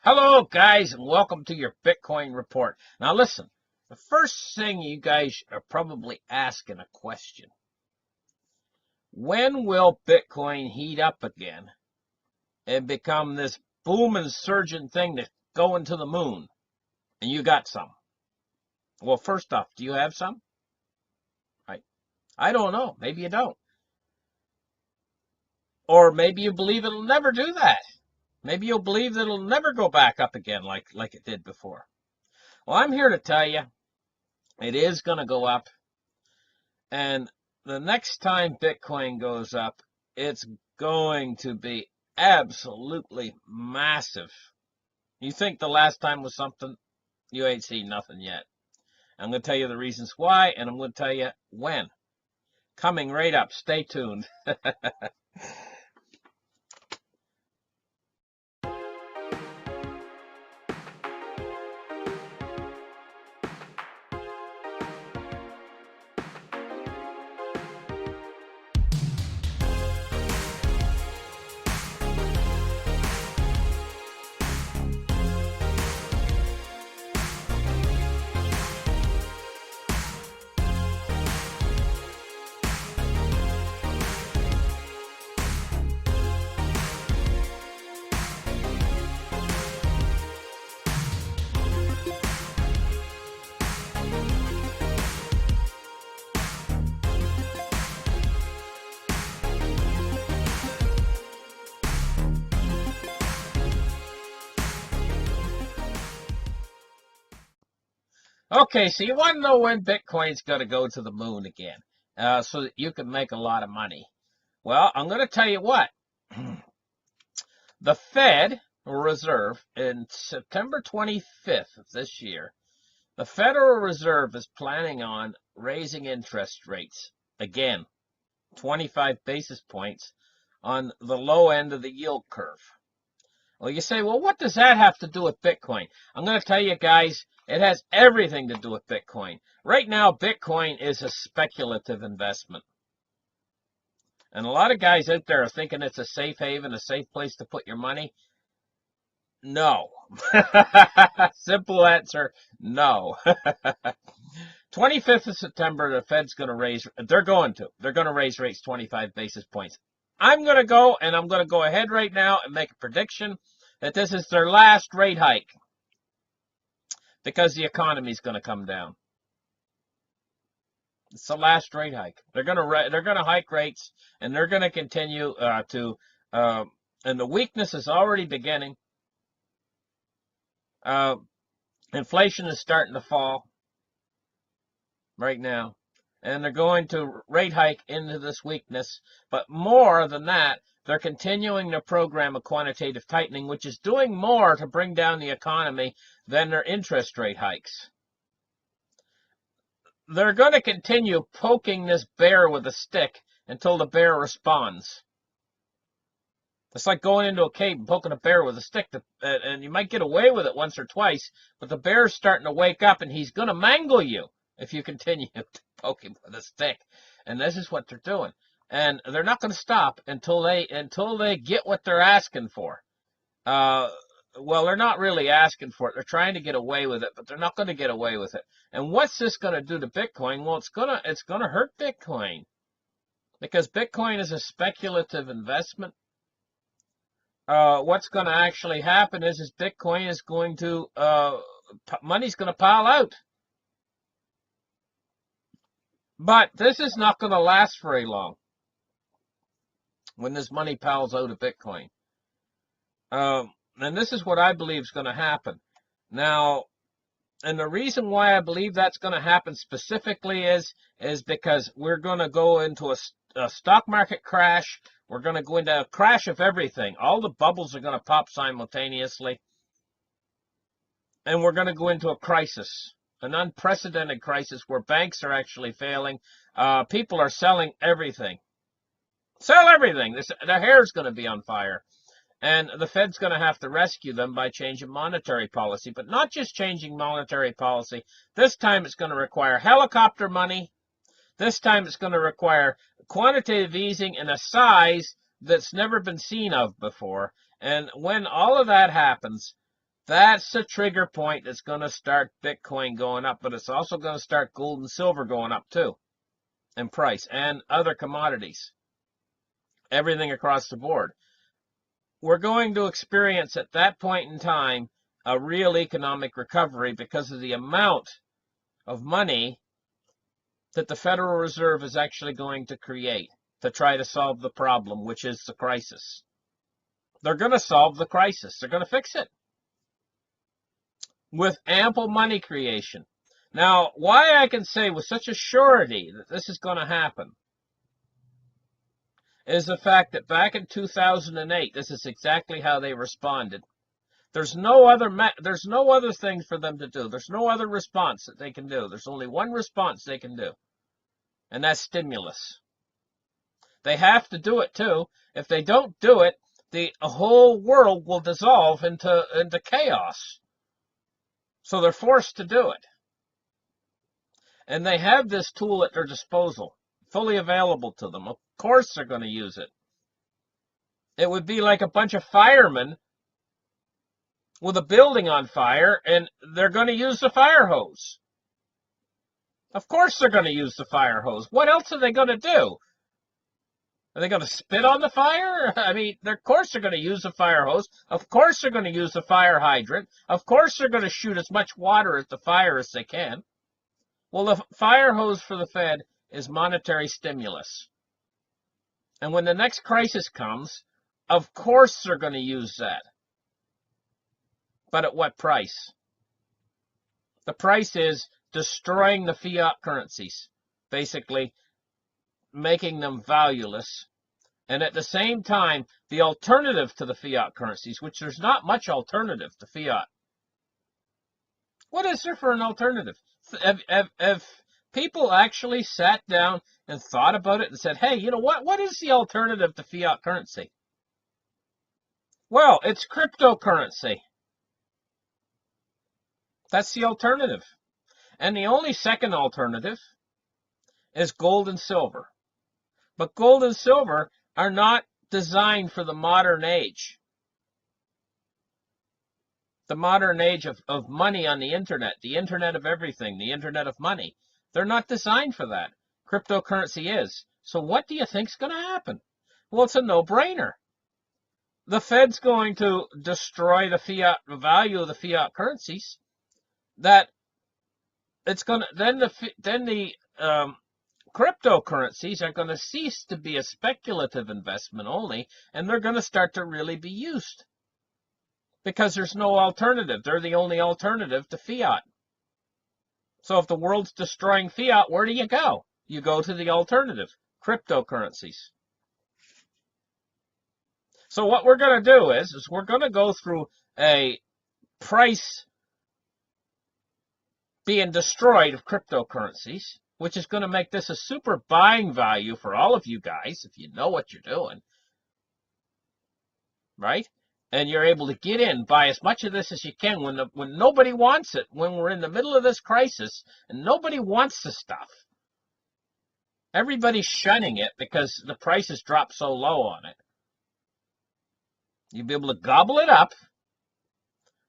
Hello, guys, and welcome to your Bitcoin report. Now, listen, the first thing you guys are probably asking a question. When will Bitcoin heat up again and become this booming, surging thing that's going to the moon? And you got some. Well, first off, do you have some? Right. I don't know. Maybe you don't. Or maybe you believe it'll never do that. Maybe you'll believe that it'll never go back up again like it did before. Well, I'm here to tell you it is going to go up. And the next time Bitcoin goes up, it's going to be absolutely massive. You think the last time was something? You ain't seen nothing yet. I'm going to tell you the reasons why, and I'm going to tell you when. Coming right up. Stay tuned. Okay, so you want to know when Bitcoin's going to go to the moon again, so that you can make a lot of money. Well, I'm going to tell you what. The Fed Reserve, in September 25th of this year, the Federal Reserve is planning on raising interest rates again, 25 basis points on the low end of the yield curve. Well, you say, well, what does that have to do with Bitcoin? I'm going to tell you guys, it has everything to do with Bitcoin. Right now, Bitcoin is a speculative investment. And a lot of guys out there are thinking it's a safe haven, a safe place to put your money. No. Simple answer, no. 25th of September, the Fed's going to raise, they're going to raise rates 25 basis points. I'm going to go, and I'm going to go ahead right now and make a prediction that this is their last rate hike because the economy is going to come down. It's the last rate hike. They're going to hike rates, and they're going to continue and the weakness is already beginning. Inflation is starting to fall right now, and they're going to rate hike into this weakness. But more than that, they're continuing their program of quantitative tightening, which is doing more to bring down the economy than their interest rate hikes. They're going to continue poking this bear with a stick until the bear responds. It's like going into a cave and poking a bear with a stick, and you might get away with it once or twice, but the bear's starting to wake up, and he's going to mangle you if you continue to poke him with a stick. And this is what they're doing. And they're not going to stop until they get what they're asking for. Well, they're not really asking for it. They're trying to get away with it, but they're not going to get away with it. And what's this going to do to Bitcoin? Well, it's going to hurt Bitcoin, because Bitcoin is a speculative investment. What's going to actually happen is Bitcoin is going to money's going to pile out. But this is not going to last very long when this money piles out of Bitcoin. And this is what I believe is going to happen. Now, and the reason why I believe that's going to happen specifically is because we're going to go into a stock market crash. We're going to go into a crash of everything. All the bubbles are going to pop simultaneously. And we're going to go into a crisis, an unprecedented crisis where banks are actually failing. People are selling everything. Sell everything. Their hair's going to be on fire. And the Fed's going to have to rescue them by changing monetary policy. But not just changing monetary policy. This time it's going to require helicopter money. This time it's going to require quantitative easing in a size that's never been seen of before. And when all of that happens, That's the trigger point that's going to start Bitcoin going up, but it's also going to start gold and silver going up too in price, and other commodities, everything across the board. We're going to experience at that point in time a real economic recovery because of the amount of money that the Federal Reserve is actually going to create to try to solve the problem, which is the crisis. They're going to solve the crisis. They're going to fix it with ample money creation. Now, why I can say with such a surety that this is going to happen is the fact that back in 2008, this is exactly how they responded. There's no other thing for them to do. There's no other response that they can do. There's only one response they can do, and that's stimulus. They have to do it too. If they don't do it, the whole world will dissolve into chaos. So they're forced to do it. And they have this tool at their disposal, fully available to them. Of course they're going to use it. It would be like a bunch of firemen with a building on fire, and they're going to use the fire hose. Of course they're going to use the fire hose. What else are they going to do? Are they going to spit on the fire? I mean, of course they're going to use the fire hose. Of course they're going to use the fire hydrant. Of course they're going to shoot as much water at the fire as they can. Well, the fire hose for the Fed is monetary stimulus. And when the next crisis comes, of course they're going to use that. But at what price? The price is destroying the fiat currencies, basically making them valueless. And at the same time, the alternative to the fiat currencies, which there's not much alternative to fiat. What is there for an alternative? Have people actually sat down and thought about it and said, hey, you know what? What is the alternative to fiat currency? Well, it's cryptocurrency. That's the alternative. And the only second alternative is gold and silver. But gold and silver are not designed for the modern age. The modern age of money on the internet of everything, the internet of money. They're not designed for that. Cryptocurrency is. So what do you think's going to happen? Well, it's a no-brainer. The Fed's going to destroy the value of the fiat currencies. That it's going to then the cryptocurrencies are going to cease to be a speculative investment only, and they're going to start to really be used because there's no alternative. They're the only alternative to fiat. So if the world's destroying fiat, where do you go? You go to the alternative, cryptocurrencies. So what we're going to do is we're going to go through a price being destroyed of cryptocurrencies, which is going to make this a super buying value for all of you guys if you know what you're doing, right? And you're able to get in, buy as much of this as you can when nobody wants it, when we're in the middle of this crisis and nobody wants the stuff. Everybody's shunning it because the price has dropped so low on it. You'll be able to gobble it up,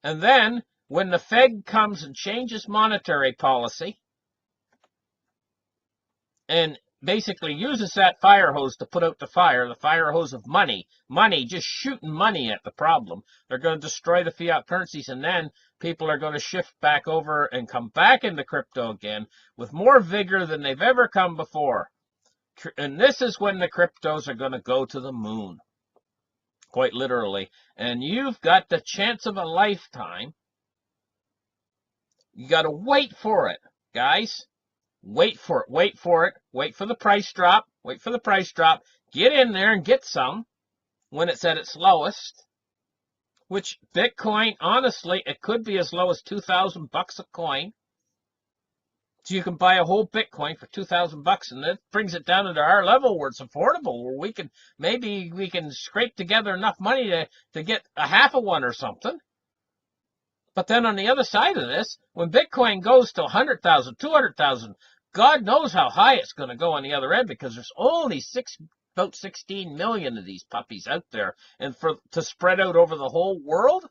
and then when the Fed comes and changes monetary policy and basically uses that fire hose to put out the fire hose of money, just shooting money at the problem, they're going to destroy the fiat currencies, and then people are going to shift back over and come back into crypto again with more vigor than they've ever come before. And this is when the cryptos are going to go to the moon, quite literally. And you've got the chance of a lifetime. You got to wait for it, guys. Wait for it. Wait for it. Wait for the price drop. Wait for the price drop. Get in there and get some when it's at its lowest. Which Bitcoin, honestly, it could be as low as $2,000 a coin. So you can buy a whole Bitcoin for $2,000, and that brings it down into our level where it's affordable, where maybe we can scrape together enough money to get a half of one or something. But then on the other side of this, when Bitcoin goes to 100,000, 200,000, God knows how high it's going to go on the other end, because there's only about 16 million of these puppies out there, and to spread out over the whole world,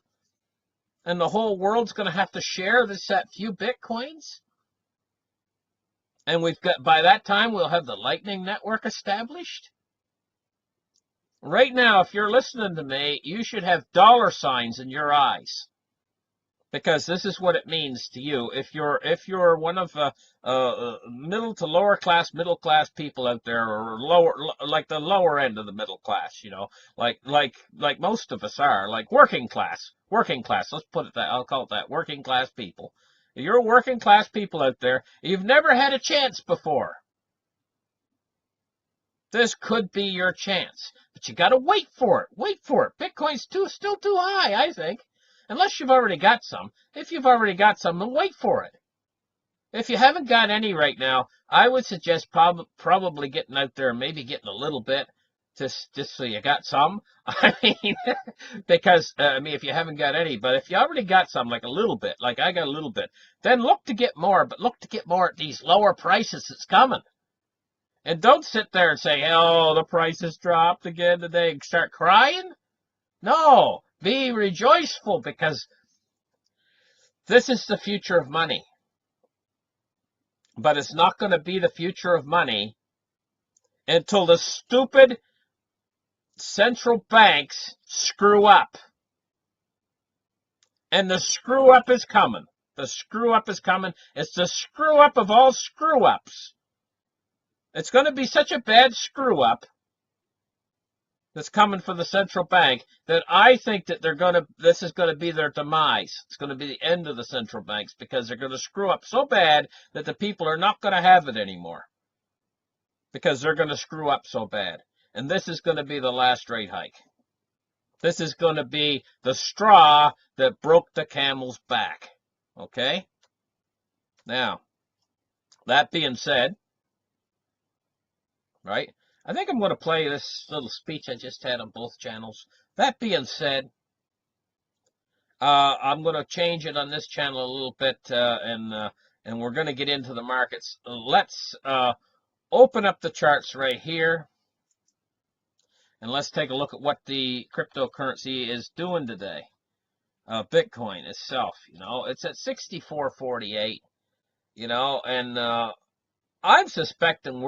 And the whole world's going to have to share that few Bitcoins? And by that time, we'll have the Lightning Network established? Right now, if you're listening to me, you should have dollar signs in your eyes, because this is what it means to you. If you're one of middle to middle class people out there, or like the lower end of the middle class, like most of us are, like working class. Let's put it that. I'll call it that. Working class people. If you're working class people out there, you've never had a chance before. This could be your chance, but you got to wait for it. Wait for it. Bitcoin's still too high, I think. Unless you've already got some. If you've already got some, then wait for it. If you haven't got any right now, I would suggest probably getting out there and maybe getting a little bit, just so you got some. I mean, because if you haven't got any, but if you already got some, like a little bit, like I got a little bit, then look to get more. But look to get more at these lower prices that's coming. And don't sit there and say, oh, the price has dropped again today, and start crying. No, be rejoiceful, because this is the future of money. But it's not going to be the future of money until the stupid central banks screw up. And the screw up is coming. The screw up is coming. It's the screw up of all screw ups. It's going to be such a bad screw up that's coming for the central bank that I think that this is going to be their demise. It's going to be the end of the central banks, because they're going to screw up so bad that the people are not going to have it anymore, because they're going to screw up so bad. And this is going to be the last rate hike. This is going to be the straw that broke the camel's back. Okay? Now, that being said, right? I think I'm going to play this little speech I just had on both channels. That being said, I'm going to change it on this channel a little bit, and we're going to get into the markets. Let's open up the charts right here, and let's take a look at what the cryptocurrency is doing today. Bitcoin itself, it's at 64.48, and I'm suspecting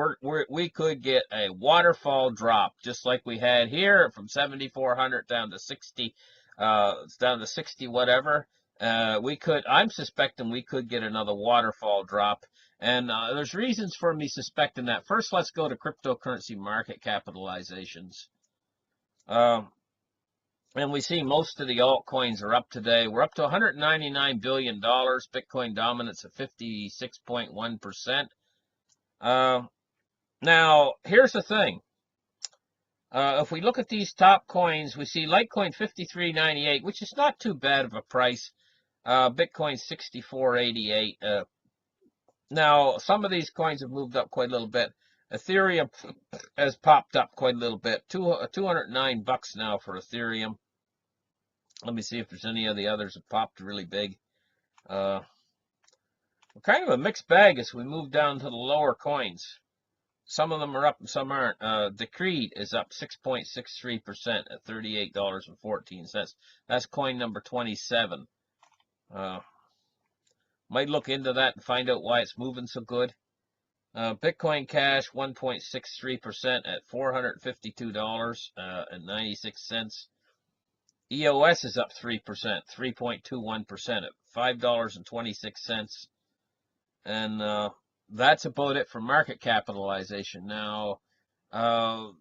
we could get a waterfall drop, just like we had here, from 7,400 down to 60, down to 60 whatever. I'm suspecting we could get another waterfall drop, and there's reasons for me suspecting that. First, let's go to cryptocurrency market capitalizations. And we see most of the altcoins are up today. We're up to $199 billion. Bitcoin dominance of 56.1%. Now, here's the thing. If we look at these top coins, we see Litecoin 53.98, which is not too bad of a price. Bitcoin 64.88. Now, some of these coins have moved up quite a little bit. Ethereum has popped up quite a little bit. $209 now for Ethereum. Let me see if there's any of the others that popped really big. We're kind of a mixed bag as we move down to the lower coins. Some of them are up and some aren't. Decreed is up 6.63% at $38.14. That's coin number 27. Might look into that and find out why it's moving so good. Bitcoin Cash 1.63% at $452.96. EOS is up 3%, 3.21% at $5.26. And that's about it for market capitalization. Now,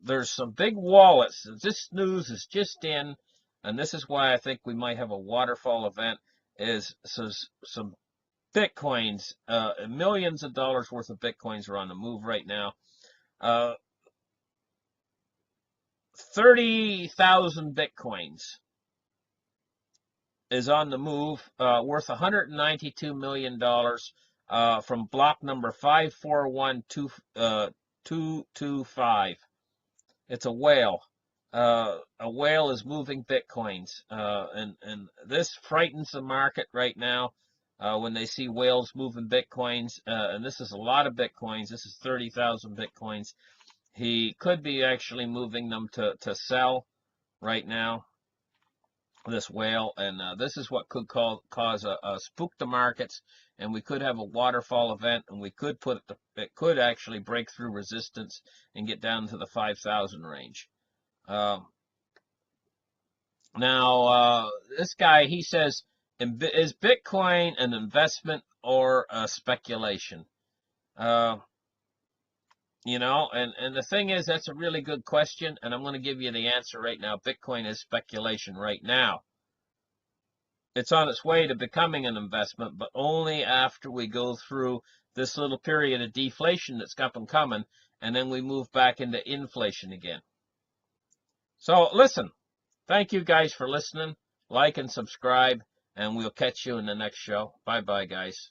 there's some big wallets. This news is just in, and this is why I think we might have a waterfall event, is some Bitcoins, millions of dollars worth of Bitcoins are on the move right now. 30,000 Bitcoins is on the move, worth $192 million, from block number 541225. It's a whale. A whale is moving Bitcoins, and this frightens the market right now. When they see whales moving Bitcoins, and this is a lot of Bitcoins. This is 30,000 Bitcoins. He could be actually moving them to sell right now. this whale, and this is what could cause a spook the markets, and we could have a waterfall event, and we could it could actually break through resistance and get down to the 5,000 range. Now, this guy, he says, is Bitcoin an investment or a speculation? You know, and the thing is, that's a really good question, and I'm going to give you the answer right now. Bitcoin is speculation right now. It's on its way to becoming an investment, but only after we go through this little period of deflation that's up and coming, and then we move back into inflation again. So listen, thank you guys for listening. Like and subscribe, and we'll catch you in the next show. Bye-bye, guys.